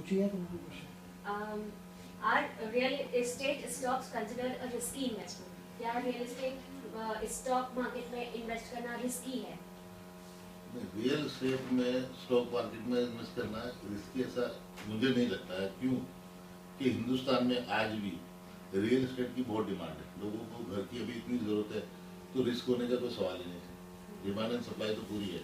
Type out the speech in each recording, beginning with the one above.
पूछिए तुमको question. Are real estate stocks considered a risky investment? क्या रियल एस्टेट स्टॉक मार्केट में invest करना रिस्की है? रियल एस्टेट में स्टॉक मार्केट में इन्वेस्ट करना रिस्की ऐसा मुझे नहीं लगता है। क्यों कि हिंदुस्तान में आज भी रियल एस्टेट की बहुत डिमांड है। लोगों को घर की अभी इतनी ज़रूरत है तो रिस्क होने का कोई सवाल ही नहीं है। डिमांड एंड सप्लाई तो पूरी है।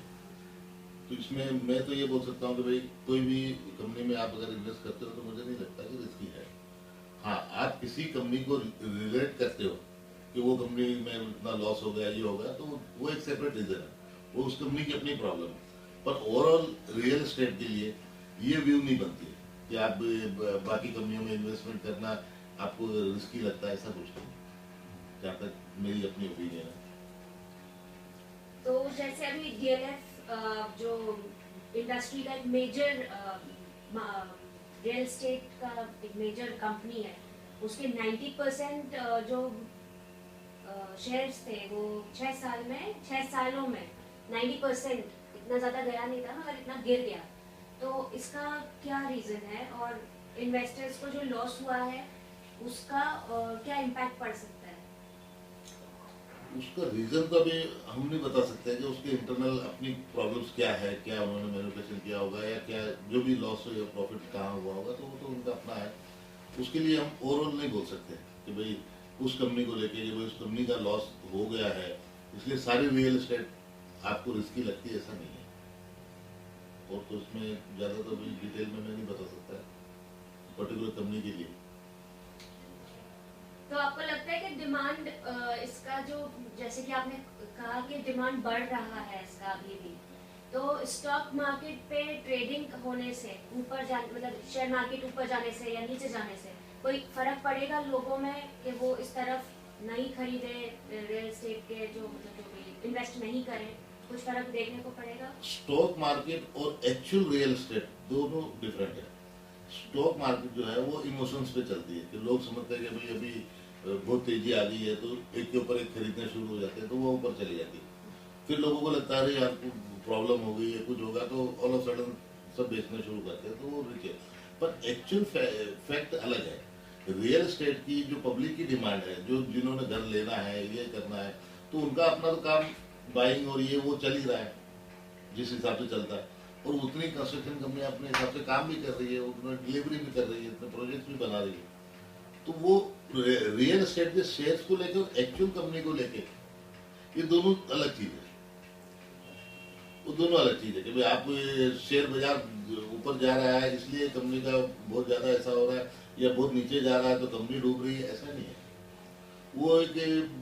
तो इसमें मैं तो ये बोल सकता हूँ कि भाई कोई भी कंपनी में आप अगर इन्वेस्ट करते हो तो मुझे नहीं लगता कि रिस्की है। हाँ, आप किसी कंपनी को रिलेट करते हो कि वो कंपनी में इतना लॉस हो गया, ये हो गया, तो वो एक सेपरेट रीजन है, वो उस कंपनी की अपनी प्रॉब्लम है। पर ओवरऑल रियल एस्टेट के लिए ये व्यू नहीं बनती है कि आप बाकी कंपनियों में इन्वेस्टमेंट करना आपको रिस्की लगता है, ऐसा कुछ नहीं, जहाँ तक मेरी अपनी ओपिनियन है। तो जैसे अभी डीएलएफ जो इंडस्ट्री का एक मेजर रियल एस्टेट का एक मेजर कंपनी है, उसके 90% जो शेयर्स थे वो 6 सालों में 90% इतना ज़्यादा गया नहीं था, मगर इतना गिर गया। तो इसका क्या रीज़न है और इन्वेस्टर्स को जो लॉस हुआ है उसका क्या इम्पैक्ट पड़ सकता है? उसका रीजन तो अभी हम नहीं बता सकते कि उसके इंटरनल अपनी प्रॉब्लम्स क्या है, क्या उन्होंने मैन्युफैक्चर किया होगा या क्या जो भी लॉस या प्रॉफिट कहाँ हुआ होगा, तो वो तो उनका अपना है। उसके लिए हम ओवरऑल नहीं बोल सकते कि भाई उस कंपनी को लेके कि भाई उस कंपनी का लॉस हो गया है इसलिए सारी रियल एस्टेट आपको रिस्की लगती है, ऐसा नहीं है। और तो उसमें ज़्यादा तो अभी डिटेल में मैं नहीं बता सकता पर्टिकुलर कंपनी के लिए। तो आपको लगता है कि डिमांड इसका जो, जैसे कि आपने कहा कि डिमांड बढ़ रहा है इसका अभी भी, तो स्टॉक मार्केट पे ट्रेडिंग होने से ऊपर जाने, मतलब शेयर मार्केट ऊपर जाने से या नीचे जाने से कोई फर्क पड़ेगा लोगों में कि वो इस तरफ नहीं खरीदे रियल एस्टेट के, जो मतलब जो भी इन्वेस्ट नहीं करें, कुछ फर्क देखने को पड़ेगा? स्टॉक मार्केट और एक्चुअल रियल एस्टेट दोनों डिफरेंट है। स्टॉक मार्केट जो है वो इमोशंस पे चलती है कि लोग समझते हैं कि भाई अभी बहुत तेजी आ गई है तो एक के ऊपर एक खरीदने शुरू हो जाते हैं तो वो ऊपर चली जाती है। फिर लोगों को लगता है यार प्रॉब्लम हो गई है, कुछ होगा, तो ऑल ऑफ सडन सब बेचना शुरू करते हैं, तो वो नीचे। पर एक्चुअल फैक्ट अलग है। रियल एस्टेट की जो पब्लिक की डिमांड है, जो जिन्होंने घर लेना है, ये करना है, तो उनका अपना तो काम बाइंग और ये वो चल ही रहा है जिस हिसाब से चलता है। और उतनी कंस्ट्रक्शन कंपनी अपने हिसाब से काम भी कर रही है, उतना डिलीवरी भी कर रही है, उतने प्रोजेक्ट्स भी बना रही है। तो वो रियल एस्टेट के शेयर्स को लेकर और एक्चुअल कंपनी को लेकर ये दोनों अलग चीज है। वो दोनों अलग चीज है कि भाई आप शेयर बाजार ऊपर जा रहा है इसलिए कंपनी का बहुत ज्यादा ऐसा हो रहा है, या बहुत नीचे जा रहा है तो कंपनी डूब रही है, ऐसा नहीं है। वो एक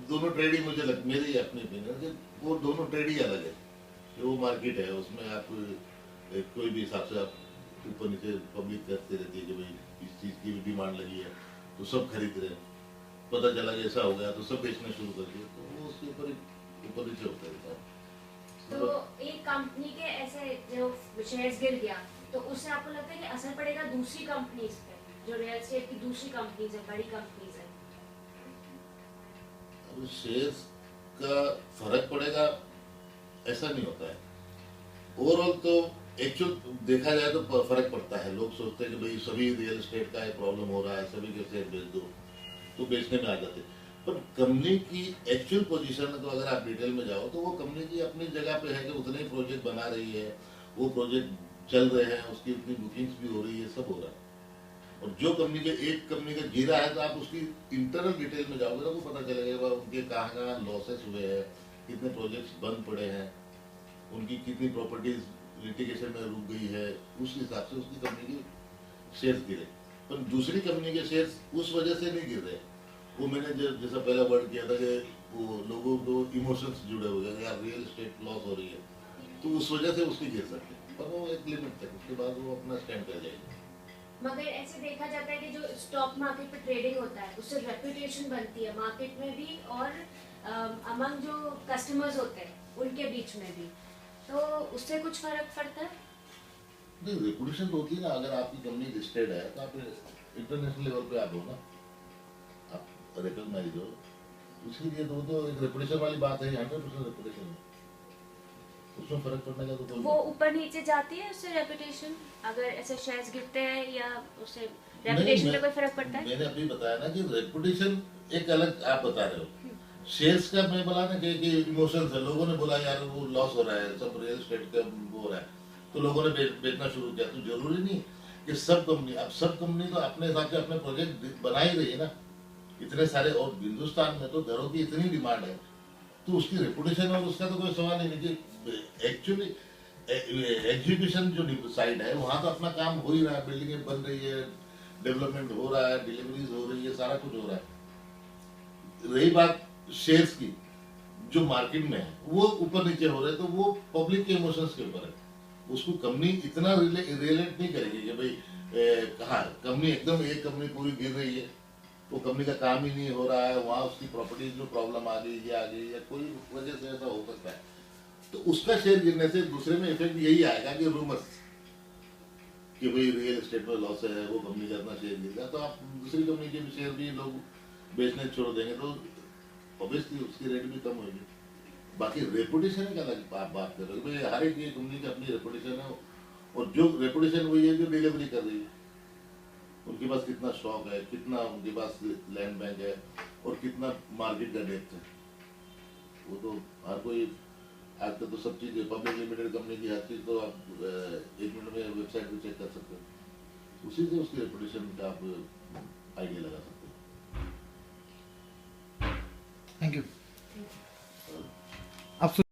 दोनों ट्रेड ही मुझे मेरी अपनी ओपिनियन है कि वो दोनों ट्रेड ही अलग है। वो मार्केट है, उसमें आप कोई भी हिसाब से आप ऊपर नीचे पब्लिक करते रहती है कि भाई इस चीज़ की भी डिमांड लगी है तो सब खरीद रहे हैं, पता चला कि ऐसा हो गया तो सब बेचना शुरू कर दिया, तो वो उसके ऊपर नीचे होता रहता है। तो एक कंपनी के ऐसे जो शेयर्स गिर गया तो उससे आपको लगता है कि असर पड़ेगा दूसरी कंपनीज पे, जो रियल एस्टेट की दूसरी कंपनीज है, बड़ी कंपनीज है? अब शेयर्स का फर्क पड़ेगा ऐसा नहीं होता है। ओवरऑल तो एक्चुअल देखा जाए तो फर्क पड़ता है। लोग सोचते हैं कि भाई सभी रियल एस्टेट का प्रॉब्लम हो रहा है, सभी के शेयर बेच दो, तो बेचने में आ जाते हैं। पर कंपनी की एक्चुअल पोजीशन तो अगर आप डिटेल में जाओ तो वो कंपनी की अपनी जगह पे है कि उतने ही प्रोजेक्ट बना रही है, वो प्रोजेक्ट चल रहे हैं, उसकी उतनी बुकिंग्स भी हो रही है, सब हो रहा है। और जो कंपनी के एक कंपनी का गिरा है तो आप उसकी इंटरनल डिटेल में जाओगे तो वो पता चलेगा उनके कहाँ कहाँ लॉसेस हुए हैं, कितने प्रोजेक्ट्स बंद पड़े हैं, उनकी कितनी प्रॉपर्टीज लिटिगेशन में रुक गई है, उस हिसाब से उसकी कंपनी के शेयर्स गिरे। पर दूसरी कंपनी के शेयर्स उस वजह से नहीं गिर रहे। वो मैंने जैसा पहला वर्ड किया था कि वो लोगों को इमोशंस जुड़े हुए हैं, यार रियल एस्टेट लॉस हो रही है, तो उस वजह से उसकी गिर सकते हैं। पर वो एक लिमिट तक, उसके बाद वो अपना स्टैंड कर जाएगी। मगर ऐसे देखा जाता है कि जो स्टॉक मार्केट पे ट्रेडिंग होता है उससे रेपुटेशन बनती है मार्केट में भी और अमंग जो कस्टमर्स होते हैं उनके बीच में भी, तो उससे कुछ फर्क पड़ता है? नहीं, रेपुटेशन तो होती है ना। अगर आपकी कंपनी लिस्टेड है तो आप इंटरनेशनल लेवल पे आप हो ना, आप रिकॉग्नाइज हो, उसके लिए तो एक रेपुटेशन वाली बात है, 100% रेपुटेशन है। उसमें फर्क पड़ने का तो कोई वो ऊपर नीचे जाती है उससे रेपुटेशन, अगर ऐसे शेयर्स गिरते हैं या उससे नहीं, रेपुटेशन पे कोई फर्क पड़ता है? मैंने अभी बताया ना कि रेपुटेशन एक अलग आप बता रहे हो, शेयर्स का मैं बोला ना कि इमोशंस है, लोगों ने बोला यार वो लॉस हो रहा है, सब रियल एस्टेट का वो हो रहा है, तो लोगों ने बेचना शुरू किया। तो जरूरी नहीं कि सब कंपनी, अब सब कंपनी तो अपने हिसाब से अपने प्रोजेक्ट बना ही रही है ना, इतने सारे, और हिंदुस्तान में तो घरों की इतनी डिमांड है, तो उसकी रेपुटेशन और उसका तो कोई सवाल ही नहीं कि एक्चुअली एग्जीक्यूशन जो साइड है वहाँ तो अपना काम हो ही रहा है, बिल्डिंगें बन रही है, डेवलपमेंट हो रहा है, डिलीवरीज हो रही है, सारा कुछ हो रहा है। रही बात शेयर्स की, जो मार्केट में है वो ऊपर नीचे हो रहे हैं, तो वो पब्लिक के इमोशंस के ऊपर है, उसको कंपनी इतना रिलेट नहीं करेगी कि भाई कहाँ कंपनी एकदम एक कंपनी पूरी गिर रही है, वो कंपनी का काम ही नहीं हो रहा है, वहाँ उसकी प्रॉपर्टीज में प्रॉब्लम आ गई या कोई वजह से ऐसा हो सकता है, तो उसका शेयर गिरने से दूसरे में इफेक्ट यही आएगा कि रूमर्स कि भाई रियल एस्टेट में लॉस है, वो कंपनी का इतना शेयर गिर गया, तो आप दूसरी कंपनी के भी शेयर भी लोग बेचने छोड़ देंगे, तो ऑब्वियसली उसकी रेट भी कम होगी। बाकी रेपुटेशन का अलग आप बात कर रहे हो, भाई हर एक कंपनी की अपनी रेपुटेशन है, और जो रेपुटेशन वही है जो डिलीवरी कर रही है, उनके पास कितना स्टॉक है, कितना उनके पास लैंड बैंक है, और कितना मार्केट का डेप्थ है, वो तो हर कोई आजकल तो सब चीज़ पब्लिक लिमिटेड कंपनी की हर चीज़ तो आप 1 मिनट में वेबसाइट पे चेक कर सकते हो, उसी से उसकी रेपुटेशन का आप आइडिया लगा सकते हो। Thank you. और आप